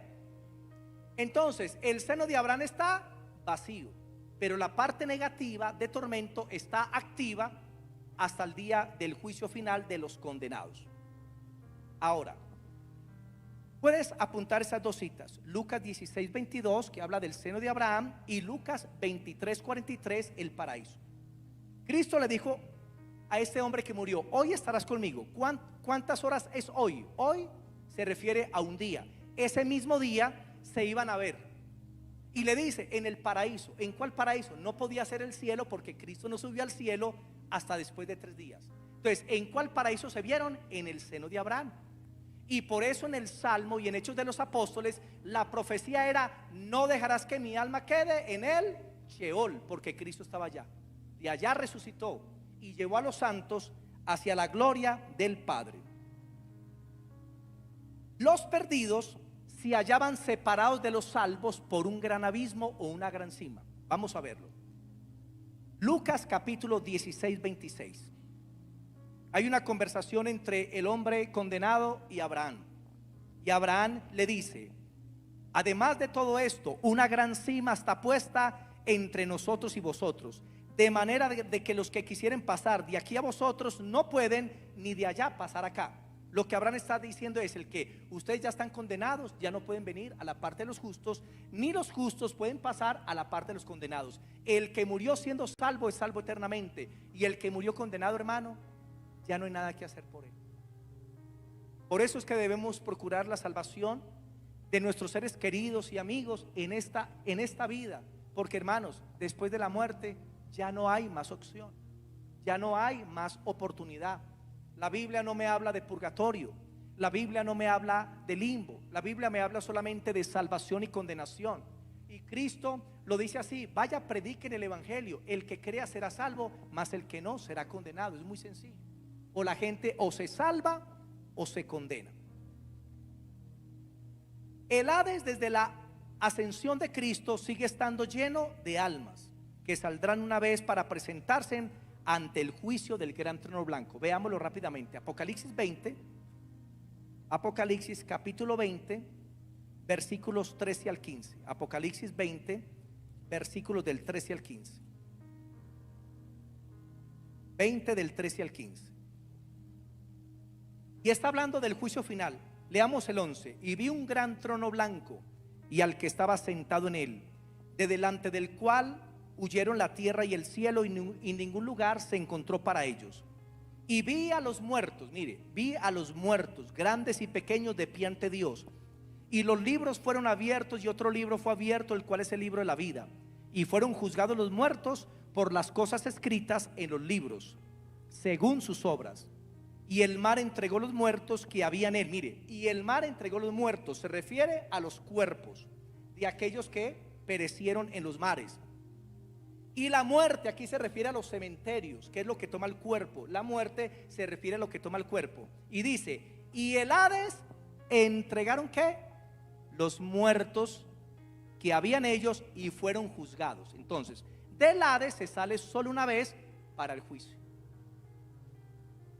[SPEAKER 1] Entonces el seno de Abraham está vacío, pero la parte negativa de tormento está activa hasta el día del juicio final de los condenados. Ahora, puedes apuntar esas dos citas: Lucas 16:22, que habla del seno de Abraham, y Lucas 23:43, el paraíso. Cristo le dijo a este hombre que murió: hoy estarás conmigo. ¿Cuántas horas es hoy? Hoy se refiere a un día. Ese mismo día se iban a ver. Y le dice: en el paraíso. ¿En cuál paraíso? No podía ser el cielo, porque Cristo no subió al cielo hasta después de 3 días. Entonces, ¿en cuál paraíso se vieron? En el seno de Abraham. Y por eso en el Salmo y en Hechos de los Apóstoles, la profecía era: no dejarás que mi alma quede en el Sheol, porque Cristo estaba allá. De allá resucitó y llevó a los santos hacia la gloria del Padre. Los perdidos se hallaban separados de los salvos por un gran abismo o una gran cima. Vamos a verlo. Lucas capítulo 16:26. Hay una conversación entre el hombre condenado y Abraham. Y Abraham le dice: además de todo esto, una gran cima está puesta entre nosotros y vosotros, de manera de que los que quisieren pasar de aquí a vosotros no pueden, ni de allá pasar acá. Lo que Abraham está diciendo es el que ustedes ya están condenados, ya no pueden venir a la parte de los justos, ni los justos pueden pasar a la parte de los condenados. El que murió siendo salvo es salvo eternamente, y el que murió condenado, hermano, ya no hay nada que hacer por él. Por eso es que debemos procurar la salvación de nuestros seres queridos y amigos en esta vida, porque, hermanos, después de la muerte ya no hay más opción, ya no hay más oportunidad. La Biblia no me habla de purgatorio, la Biblia no me habla de limbo, la Biblia me habla solamente de salvación y condenación. Y Cristo lo dice así: vaya, prediquen el evangelio, el que crea será salvo, mas el que no será condenado. Es muy sencillo. O la gente o se salva o se condena. El Hades, desde la ascensión de Cristo, sigue estando lleno de almas que saldrán una vez para presentarse ante el juicio del gran trono blanco. Veámoslo rápidamente. Apocalipsis 20, Apocalipsis capítulo 20, versículos 13 al 15. Apocalipsis 20, versículos del 13 al 15. 20 del 13 al 15. Y está hablando del juicio final. Leamos el 11. Y vi un gran trono blanco y al que estaba sentado en él, de delante del cual huyeron la tierra y el cielo, y ningún lugar se encontró para ellos. Y vi a los muertos, mire, vi a los muertos, grandes y pequeños, de pie ante Dios. Y los libros fueron abiertos, y otro libro fue abierto, el cual es el libro de la vida. Y fueron juzgados los muertos por las cosas escritas en los libros, según sus obras. y el mar entregó los muertos que había en él. Mire, y el mar entregó los muertos se refiere a los cuerpos de aquellos que perecieron en los mares. Y la muerte aquí se refiere a los cementerios, que es lo que toma el cuerpo. La muerte se refiere a lo que toma el cuerpo. Y dice, y el Hades entregaron ¿qué? Los muertos que habían ellos y fueron juzgados. Entonces, del Hades se sale solo una vez para el juicio.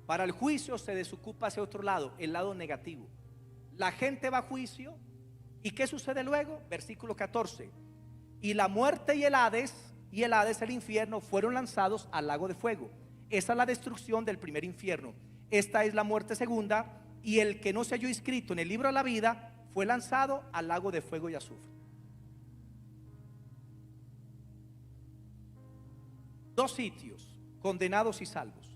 [SPEAKER 1] Para el juicio se desocupa hacia otro lado, el lado negativo. La gente va a juicio. ¿Y qué sucede luego? Versículo 14. Y la muerte y el Hades, el infierno, fueron lanzados al lago de fuego. Esa es la destrucción del primer infierno. Esta es la muerte segunda. Y el que no se halló inscrito en el libro de la vida fue lanzado al lago de fuego y azufre. Dos sitios, condenados y salvos.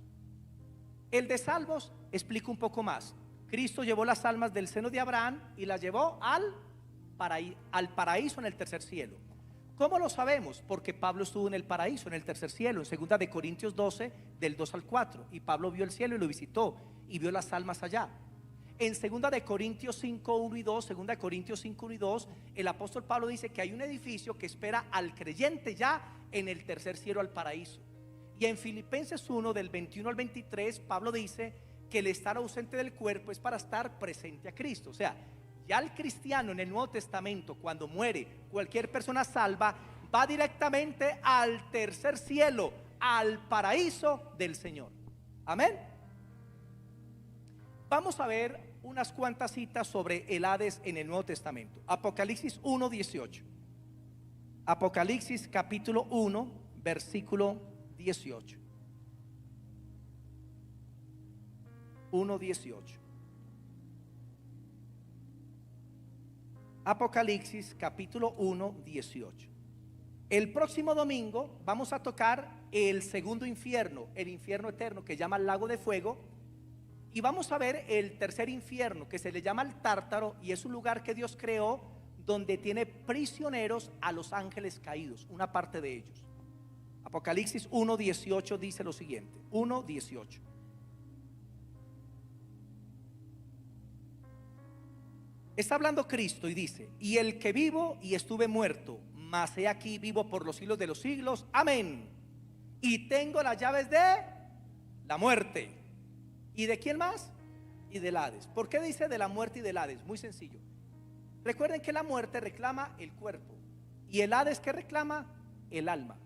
[SPEAKER 1] El de salvos explica un poco más. Cristo llevó las almas del seno de Abraham y las llevó al paraíso en el tercer cielo. ¿Cómo lo sabemos? Porque Pablo estuvo en el paraíso, en el tercer cielo, en 2 de Corintios 12, del 2 al 4. Y Pablo vio el cielo y lo visitó y vio las almas allá. En 2 de Corintios 5, 1 y 2, 2 de Corintios 5, 1 y 2, el apóstol Pablo dice que hay un edificio que espera al creyente ya en el tercer cielo, al paraíso. Y en Filipenses 1, del 21 al 23, Pablo dice que el estar ausente del cuerpo es para estar presente a Cristo. O sea, ya el cristiano en el Nuevo Testamento, cuando muere, cualquier persona salva, va directamente al tercer cielo, al paraíso del Señor. Amén. Vamos a ver unas cuantas citas sobre el Hades en el Nuevo Testamento. Apocalipsis 1, 18. Apocalipsis capítulo 1, versículo 18. 1, 18. Apocalipsis capítulo 1, 18. El próximo domingo vamos a tocar el segundo infierno, el infierno eterno que llama el lago de fuego. Y vamos a ver el tercer infierno que se le llama el Tártaro, y es un lugar que Dios creó donde tiene prisioneros a los ángeles caídos, una parte de ellos. Apocalipsis 1, 18 dice lo siguiente. 1, 18. Está hablando Cristo y dice: y el que vivo y estuve muerto, mas he aquí vivo por los siglos de los siglos, amén. Y tengo las llaves de la muerte. ¿Y de quién más? Y del Hades. ¿Por qué dice de la muerte y del Hades? Muy sencillo. Recuerden que la muerte reclama el cuerpo y el Hades, ¿qué reclama? El alma.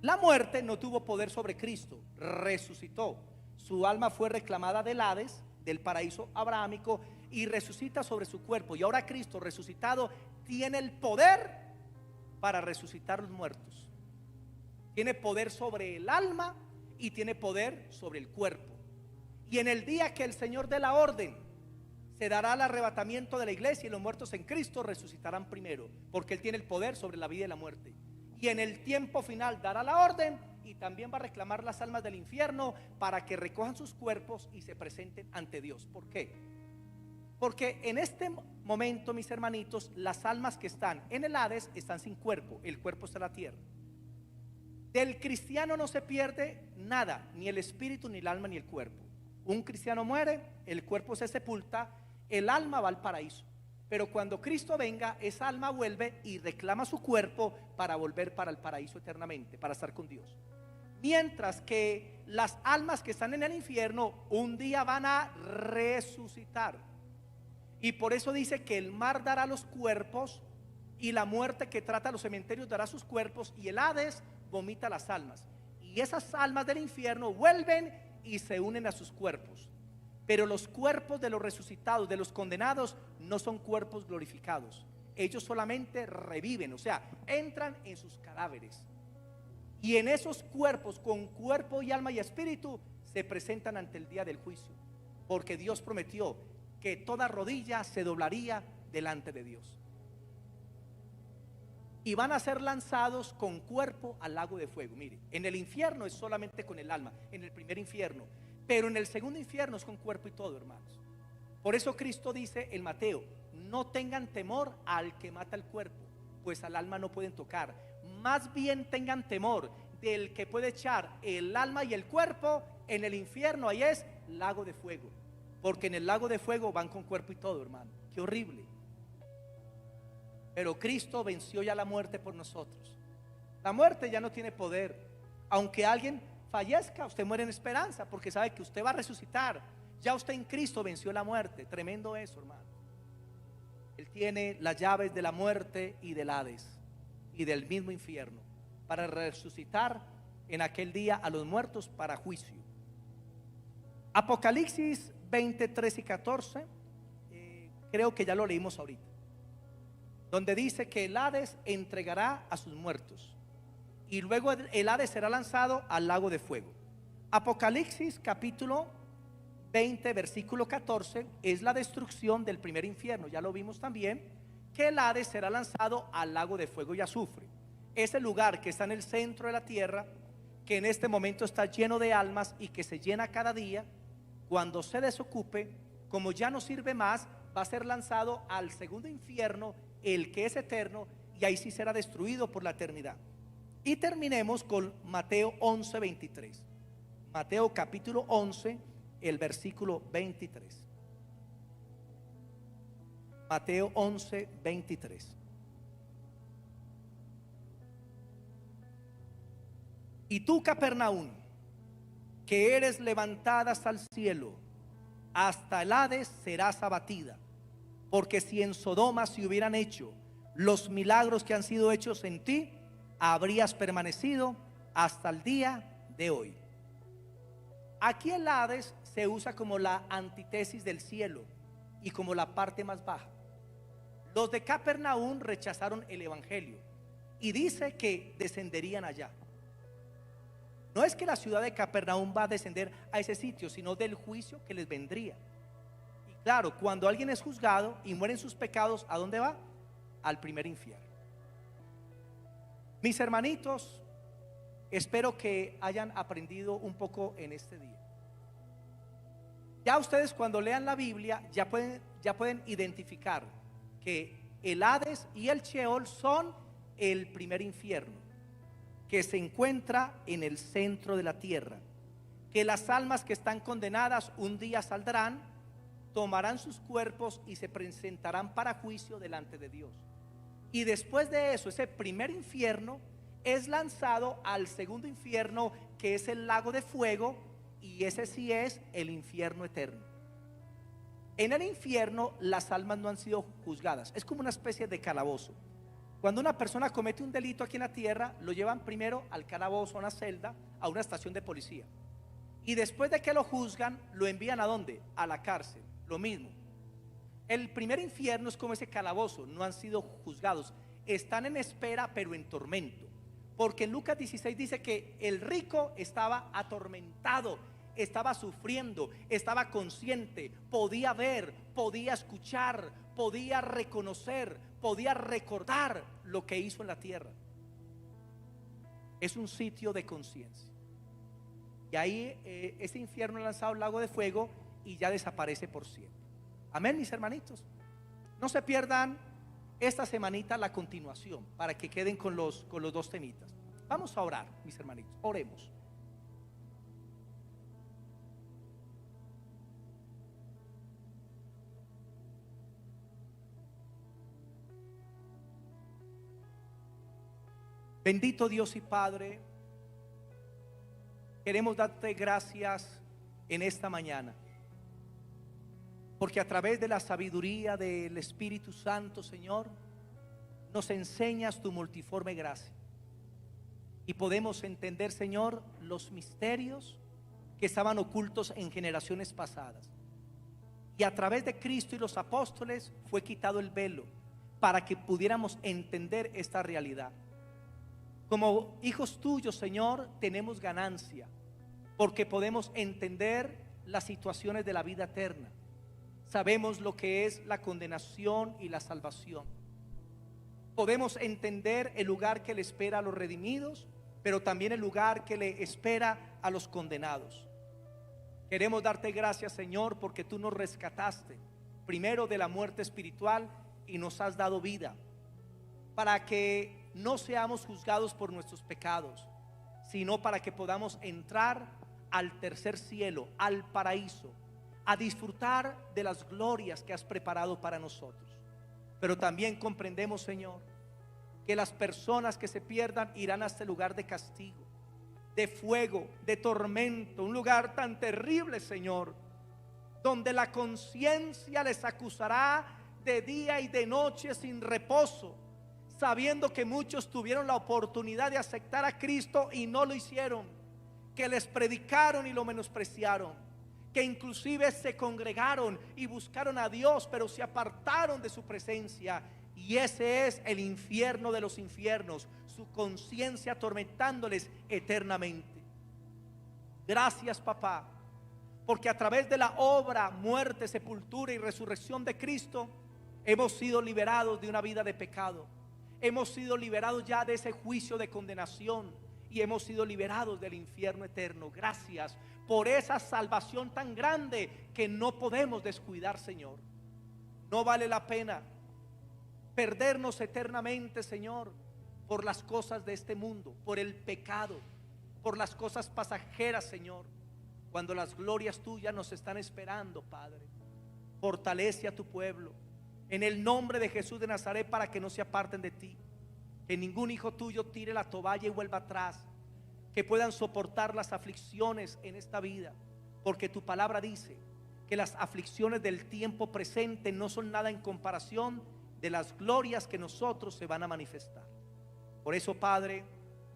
[SPEAKER 1] La muerte no tuvo poder sobre Cristo, resucitó. Su alma fue reclamada del Hades, del paraíso abrahámico, y resucita sobre su cuerpo. Y ahora Cristo resucitado tiene el poder para resucitar los muertos. Tiene poder sobre el alma y tiene poder sobre el cuerpo. Y en el día que el Señor dé la orden, se dará el arrebatamiento de la iglesia, y los muertos en Cristo resucitarán primero, porque Él tiene el poder sobre la vida y la muerte. Y en el tiempo final dará la orden, y también va a reclamar las almas del infierno para que recojan sus cuerpos y se presenten ante Dios. ¿Por qué? Porque en este momento, mis hermanitos, las almas que están en el Hades están sin cuerpo. El cuerpo está en la tierra. Del cristiano no se pierde nada, ni el espíritu, ni el alma, ni el cuerpo. Un cristiano muere, el cuerpo se sepulta, el alma va al paraíso. Pero cuando Cristo venga, esa alma vuelve y reclama su cuerpo para volver para el paraíso eternamente, para estar con Dios. Mientras que las almas que están en el infierno un día van a resucitar. Y por eso dice que el mar dará los cuerpos, y la muerte que trata los cementerios dará sus cuerpos, y el Hades vomita las almas. Y esas almas del infierno vuelven y se unen a sus cuerpos. Pero los cuerpos de los resucitados, de los condenados, no son cuerpos glorificados. Ellos solamente reviven, o sea, entran en sus cadáveres. Y en esos cuerpos, con cuerpo y alma y espíritu, se presentan ante el día del juicio. Porque Dios prometió que toda rodilla se doblaría delante de Dios. Y van a ser lanzados con cuerpo al lago de fuego. Mire, en el infierno es solamente con el alma, en el primer infierno. Pero en el segundo infierno es con cuerpo y todo, hermanos. Por eso Cristo dice en Mateo: no tengan temor al que mata el cuerpo, pues al alma no pueden tocar. Más bien tengan temor del que puede echar el alma y el cuerpo en el infierno. Ahí es lago de fuego, porque en el lago de fuego van con cuerpo y todo, hermano. Qué horrible. Pero Cristo venció ya la muerte por nosotros. La muerte ya no tiene poder. Aunque alguien fallezca, usted muere en esperanza, porque sabe que usted va a resucitar. Ya usted en Cristo venció la muerte. Tremendo eso, hermano. Él tiene las llaves de la muerte y del Hades y del mismo infierno, para resucitar en aquel día a los muertos para juicio. Apocalipsis 20, 13 y 14, creo que ya lo leímos ahorita, donde dice que el Hades entregará a sus muertos y luego el Hades será lanzado al lago de fuego. Apocalipsis capítulo 20, versículo 14 es la destrucción del primer infierno. Ya lo vimos también, que el Hades será lanzado al lago de fuego y azufre. Ese lugar que está en el centro de la tierra, que en este momento está lleno de almas y que se llena cada día, cuando se desocupe, como ya no sirve más, va a ser lanzado al segundo infierno, el que es eterno, y ahí sí será destruido por la eternidad. Y terminemos con Mateo 11, 23. Mateo capítulo 11, el versículo 23. Mateo 11, 23. Y tú, Capernaum, que eres levantada hasta el cielo, hasta el Hades serás abatida. Porque si en Sodoma se hubieran hecho los milagros que han sido hechos en ti, habrías permanecido hasta el día de hoy. Aquí el Hades se usa como la antítesis del cielo y como la parte más baja. Los de Capernaum rechazaron el evangelio y dice que descenderían allá. No es que la ciudad de Capernaum va a descender a ese sitio, sino del juicio que les vendría. Y claro, cuando alguien es juzgado y muere en sus pecados, ¿a dónde va? Al primer infierno. Mis hermanitos, espero que hayan aprendido un poco en este día. Ya ustedes cuando lean la Biblia ya pueden identificar que el Hades y el Sheol son el primer infierno, que se encuentra en el centro de la tierra, que las almas que están condenadas un día saldrán, tomarán sus cuerpos y se presentarán para juicio delante de Dios. Y después de eso, ese primer infierno es lanzado al segundo infierno, que es el lago de fuego, y ese sí es el infierno eterno. En el infierno las almas no han sido juzgadas, es como una especie de calabozo. Cuando una persona comete un delito aquí en la tierra, lo llevan primero al calabozo, a una celda, a una estación de policía, y después de que lo juzgan, lo envían ¿a dónde? A la cárcel. Lo mismo. El primer infierno es como ese calabozo, no han sido juzgados, están en espera pero en tormento. Porque en Lucas 16 dice que el rico estaba atormentado, estaba sufriendo, estaba consciente, podía ver, podía escuchar, podía reconocer, podía recordar lo que hizo en la tierra. Es un sitio de conciencia. Y ahí ese infierno es lanzado al lago de fuego y ya desaparece por siempre. Amén, mis hermanitos. No se pierdan esta semanita la continuación, para que queden con los dos temitas. Vamos a orar, mis hermanitos, oremos. Bendito Dios y Padre, queremos darte gracias en esta mañana, porque a través de la sabiduría del Espíritu Santo, Señor, nos enseñas tu multiforme gracia. Y podemos entender, Señor, los misterios que estaban ocultos en generaciones pasadas. Y a través de Cristo y los apóstoles fue quitado el velo para que pudiéramos entender esta realidad. Como hijos tuyos, Señor, tenemos ganancia, porque podemos entender las situaciones de la vida eterna. Sabemos lo que es la condenación y la salvación. Podemos entender el lugar que le espera a los redimidos, pero también el lugar que le espera a los condenados. Queremos darte gracias, Señor, porque tú nos rescataste primero de la muerte espiritual y nos has dado vida, para que no seamos juzgados por nuestros pecados, sino para que podamos entrar al tercer cielo, al paraíso, a disfrutar de las glorias que has preparado para nosotros. Pero también comprendemos, Señor, que las personas que se pierdan irán a este lugar de castigo, de fuego, de tormento, un lugar tan terrible, Señor, donde la conciencia les acusará de día y de noche sin reposo, sabiendo que muchos tuvieron la oportunidad de aceptar a Cristo y no lo hicieron, que les predicaron y lo menospreciaron, que inclusive se congregaron y buscaron a Dios, pero se apartaron de su presencia. Y ese es el infierno de los infiernos, su conciencia atormentándoles eternamente. Gracias, papá, porque a través de la obra, muerte, sepultura y resurrección de Cristo hemos sido liberados de una vida de pecado. Hemos sido liberados ya de ese juicio de condenación y hemos sido liberados del infierno eterno. Gracias por esa salvación tan grande que no podemos descuidar, Señor. No vale la pena perdernos eternamente, Señor, por las cosas de este mundo, por el pecado, por las cosas pasajeras, Señor, cuando las glorias tuyas nos están esperando, Padre. Fortalece a tu pueblo en el nombre de Jesús de Nazaret, para que no se aparten de ti, que ningún hijo tuyo tire la toalla y vuelva atrás, que puedan soportar las aflicciones en esta vida, porque tu palabra dice que las aflicciones del tiempo presente no son nada en comparación de las glorias que nosotros se van a manifestar. Por eso, Padre,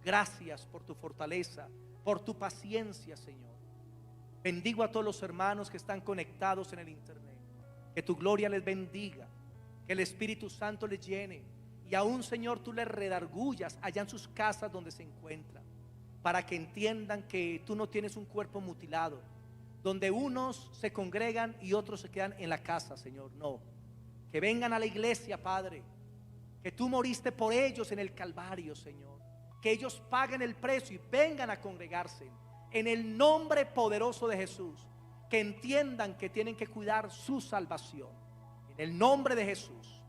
[SPEAKER 1] gracias por tu fortaleza, por tu paciencia, Señor. Bendigo a todos los hermanos que están conectados en el internet, que tu gloria les bendiga, que el Espíritu Santo les llene, y aún, Señor, tú les redargullas allá en sus casas donde se encuentran, para que entiendan que tú no tienes un cuerpo mutilado, donde unos se congregan y otros se quedan en la casa, Señor. No, que vengan a la iglesia, Padre, que tú moriste por ellos en el Calvario, Señor, que ellos paguen el precio y vengan a congregarse en el nombre poderoso de Jesús, que entiendan que tienen que cuidar su salvación, en el nombre de Jesús.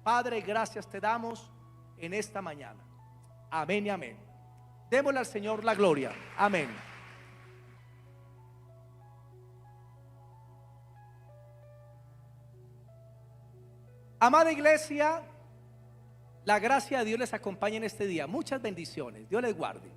[SPEAKER 1] Padre, gracias te damos en esta mañana. Amén y amén. Démosle al Señor la gloria. Amén. Amada iglesia, la gracia de Dios les acompañe en este día. Muchas bendiciones. Dios les guarde.